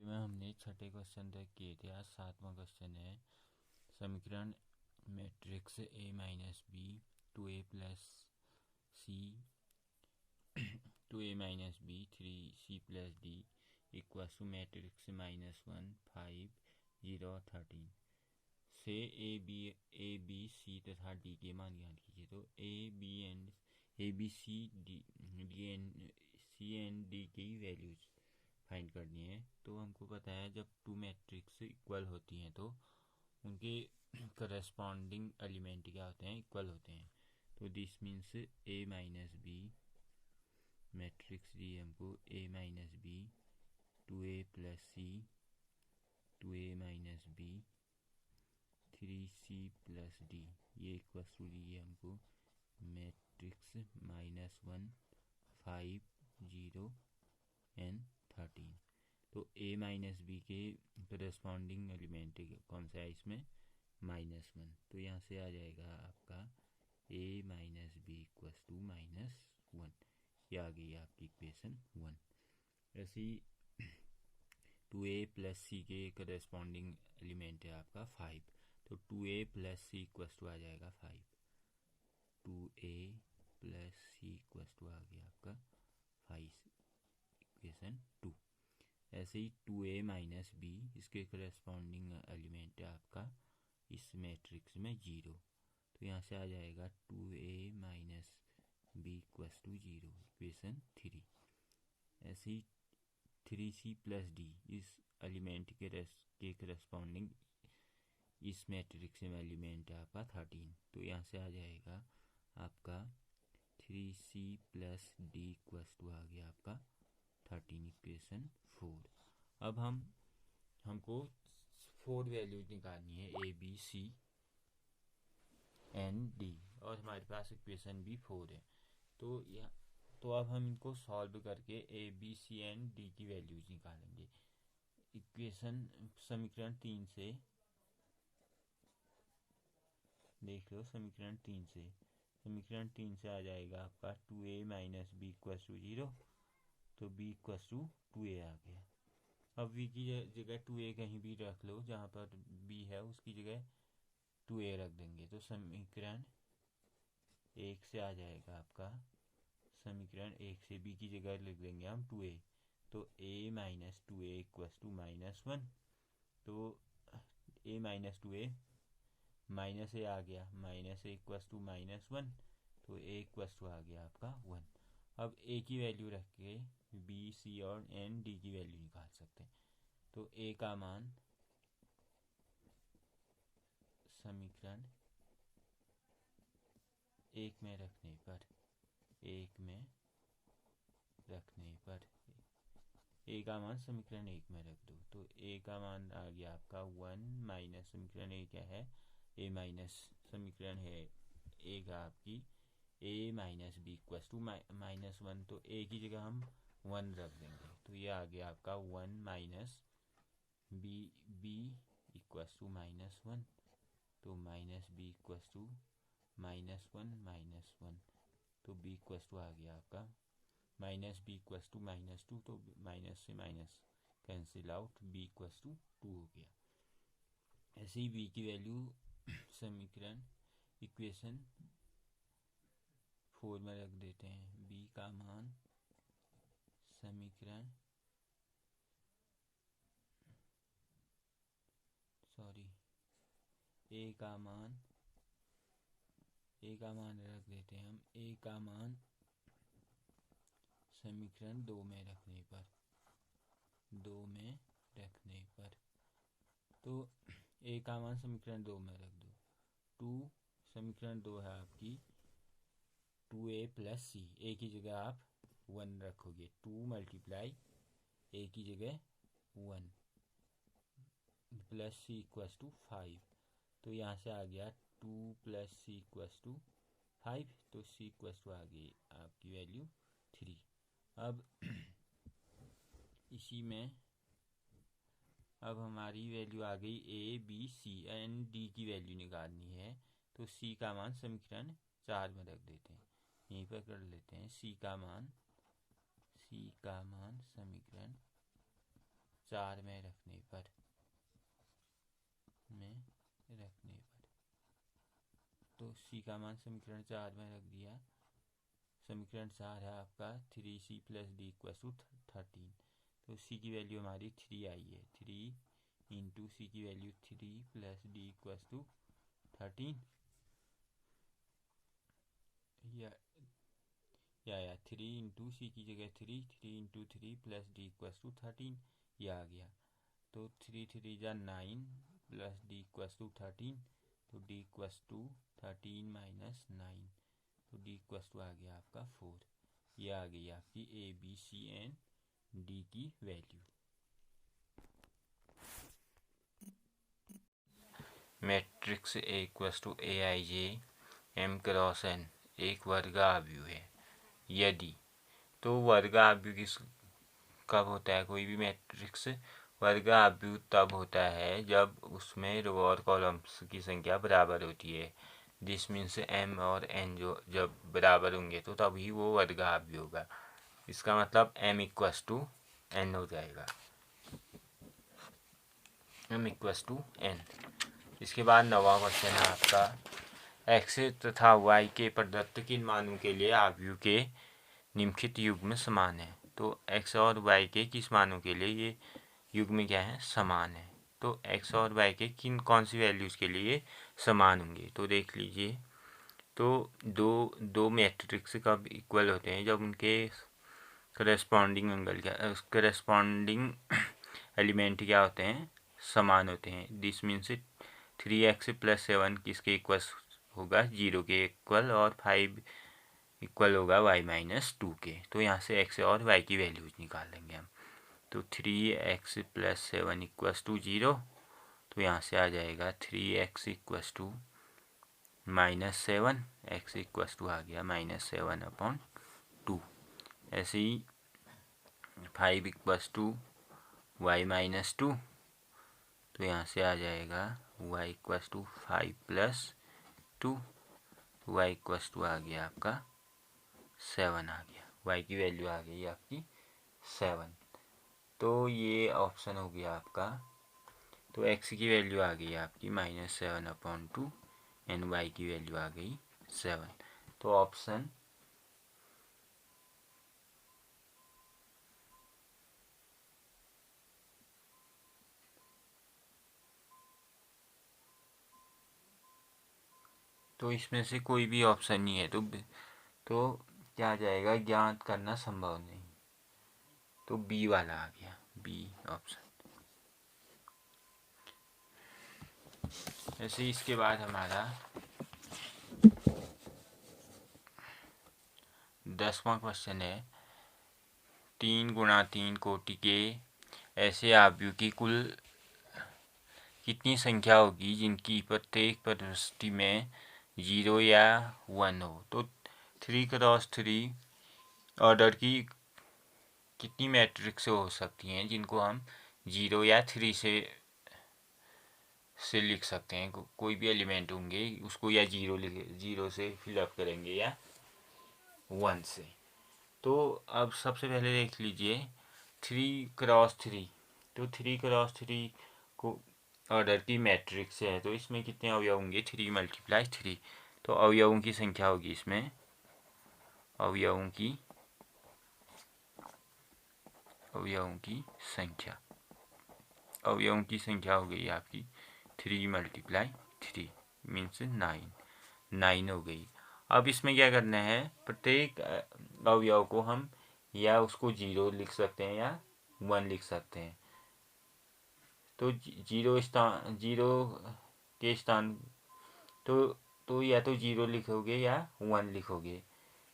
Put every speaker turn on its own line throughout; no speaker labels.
में हमने छठे क्वेश्चन तक किए थे। आज सातवां क्वेश्चन है। समीकरण matrix a minus B two A plus C two A minus B 3c plus D equal to matrix -1 5 0 13 से ए बी सी तथा डी के मान ज्ञात कीजिए। तो a B C and D की वैल्यूज फाइंड करनी है। तो हमको पता है जब टू मैट्रिक्स इक्वल होती हैं तो उनके करस्पॉन्डिंग एलिमेंट क्या होते हैं, इक्वल होते हैं। तो this means A minus B matrix दी हमको A minus B two A plus C two A minus B 3c plus D, ये इक्वल टू दी है हमको मैट्रिक्स -1 5 0 एंड 13। तो a माइनस बी के करस्पॉन्डिंग एलिमेंट कौन सा है इसमें, -1। तो यहाँ से आ जाएगा आपका a minus b equal to -1। ये आ गई आपकी इक्वेशन 1। ऐसे ही 2a प्लस सी के करस्पॉन्डिंग एलिमेंट है आपका 5। तो 2a plus C equal to आ जाएगा 5। 2a plus C equal to आ गया आपका 5, इक्वेशन 2। ऐसे ही 2a माइनस बी इसके करस्पॉन्डिंग एलिमेंट है आपका इस मैट्रिक्स में 0। तो यहाँ से आ जाएगा 2a minus b equal to 0, equation 3। ऐसे ही 3c प्लस डी इस एलिमेंट के करस्पॉन्डिंग इस मैट्रिक्स में एलिमेंट है आपका 13। तो यहाँ से आ जाएगा आपका 3c plus D equal to आ गया आपका 13, इक्वेशन 4। अब हमको 4 वैल्यूज निकालनी है a B C and d, और हमारे पास इक्वेशन भी 4 है। तो अब हम इनको सॉल्व करके a B C and D की वैल्यूज निकालेंगे। इक्वेशन समीकरण 3 से देख लो। समीकरण 3 से आ जाएगा आपका 2a minus b equal to 0। तो b इक्वल टू 2a आ गया। अब v की जगह 2a कहीं भी रख लो, जहाँ पर b है उसकी जगह 2a रख देंगे। तो समीकरण 1 से आ जाएगा आपका, समीकरण 1 से b की जगह लिख देंगे हम 2a। तो a minus 2a equal to -1। तो a minus 2a minus a आ गया, माइनस a इक्वल टू -1। तो a इक्वल टू आ गया आपका 1। अब a की वैल्यू रख के b c और n d की वैल्यू निकाल सकते हैं। तो a का मान समीकरण 1 में रखने पर a का मान समीकरण 1 में रख दो। तो a का मान आ गया आपका 1 माइनस समीकरण a क्या है, a माइनस समीकरण है a का आपकी a minus b equal to -1। तो a की जगह हम 1 रख देंगे। तो ये आ गया आपका 1 माइनस बी इक्वल टू -1। तो माइनस बी इक्वल टू -1। तो b इक्वल टू आ गया आपका माइनस बी इक्वल टू -2। तो माइनस से minus cancel out, b equal to 2 हो गया। ऐसे ही b की वैल्यू समीकरण इक्वेशन 4 में रख देते हैं। b का मान समीकरण a का मान रख देते हैं हम। a का मान समीकरण 2 में रखने पर तो a का मान समीकरण 2 में रख दो। 2 समीकरण 2 है आपकी 2a प्लस सी, a की जगह आप 1 रखोगे। 2 मल्टीप्लाई a की जगह 1 प्लस सी इक्वल टू 5। तो यहाँ से आ गया 2 प्लस सी इक्वल टू 5। तो सी इक्वल टू आ गई आपकी वैल्यू 3। अब इसी में अब हमारी वैल्यू आ गई a B C and D की वैल्यू निकालनी है। तो सी का मान समीकरण 4 में रख देते हैं, यहीं पर कर लेते हैं। सी का मान समीकरण 4 में रखने पर तो सी का मान समीकरण 4 में रख दिया। समीकरण 4 है आपका 3c plus D equal to 13। तो सी की वैल्यू हमारी 3 आई है। 3 इंटू सी की value 3 plus D equal to 13 या 3 इंटू सी की जगह 3 into 3 plus D equal to 13 यह आ गया। तो 3 3 जा 9 प्लस डी इक्वल टू 13 तो डी इक्वल टू 13 माइनस 9 तो डी इक्वल टू आ गया आपका 4। यह आ गई आपकी A B C and D की value. Matrix A equal to A I J M cross N एक वर्गाव्यूह है यदि, तो वर्गाव्यूह किस कब होता है? कोई भी मैट्रिक्स वर्गाव्यूह तब होता है जब उसमें रो और कॉलम्स की संख्या बराबर होती है। दिस मीन्स एम और एन जो जब बराबर होंगे तो तभी वो वर्गाव्यूह होगा। इसका मतलब एम इक्वस टू एन हो जाएगा, एम इक्वस टू एन। इसके बाद 9वां क्वेश्चन है आपका एक्स तथा वाई के प्रदत्त किन मानों के लिए आव्यूह के निम्नलिखित युग्म समान है। तो एक्स और वाई के किस मानों के लिए ये युग्म क्या है? समान है। तो एक्स और वाई के कौन सी वैल्यूज़ के लिए समान होंगे? तो देख लीजिए, तो दो मैट्रिक्स कब इक्वल होते हैं? जब उनके करस्पॉन्डिंग करस्पॉन्डिंग एलिमेंट क्या होते हैं? समान होते हैं। दिस मीन्स 3x प्लस 7 किसके इक्वल होगा? 0 के इक्वल, और 5 इक्वल होगा y माइनस 2 के। तो यहाँ से x और y की वैल्यूज निकाल लेंगे हम। तो 3x प्लस 7 इक्वस टू 0, तो यहाँ से आ जाएगा 3x equals to minus 7, x equals to आ गया -7/2। ऐसे ही 5 इक्वस टू y माइनस 2, तो यहाँ से आ जाएगा y equals to 5 plus 2, y equals to आ गया आपका 7 आ गया। y की वैल्यू आ गई आपकी 7। तो ये ऑप्शन हो गया आपका। तो x की वैल्यू आ गई आपकी -7/2 एंड y की वैल्यू आ गई 7। तो ऑप्शन तो इसमें से कोई भी ऑप्शन नहीं है, तो क्या आ जाएगा? ज्ञात करना संभव नहीं। तो बी वाला आ गया, बी ऑप्शन। ऐसे इसके बाद हमारा 10वां क्वेश्चन है 3 गुणा 3 कोटि के ऐसे आव्यूह की कुल कितनी संख्या होगी जिनकी प्रत्येक प्रविष्टि में 0 या 1 हो। तो 3x3 ऑर्डर की कितनी मैट्रिक्स हो सकती हैं जिनको हम 0 या 3 से लिख सकते हैं? कोई भी एलिमेंट होंगे उसको या 0 से फिलअप करेंगे या 1 से। तो अब सबसे पहले देख लीजिए 3x3, तो 3x3 को ऑर्डर की मैट्रिक्स है, तो इसमें कितने अवयव होंगे? 3 × 3। तो अवयवों की संख्या होगी इसमें, अवयवों की संख्या हो गई आपकी 3 × 3 मीन्स 9 हो गई। अब इसमें क्या करना है? प्रत्येक अवयव को हम या उसको 0 लिख सकते हैं या 1 लिख सकते हैं। तो 0 के स्थान तो या तो 0 लिखोगे या 1 लिखोगे।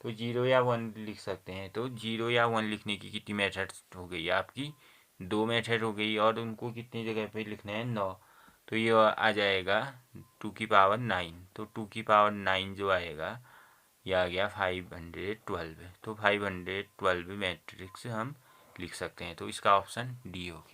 तो 0 या 1 लिख सकते हैं। तो 0 या 1 लिखने की कितनी मेथड हो गई आपकी? 2 मेथड हो गई, और उनको कितनी जगह पे लिखना है? 9। तो ये आ जाएगा 2⁹। तो 2⁹ जो आएगा यह आ गया 512। तो 512 मैट्रिक्स हम लिख सकते हैं। तो इसका ऑप्शन डी हो गया।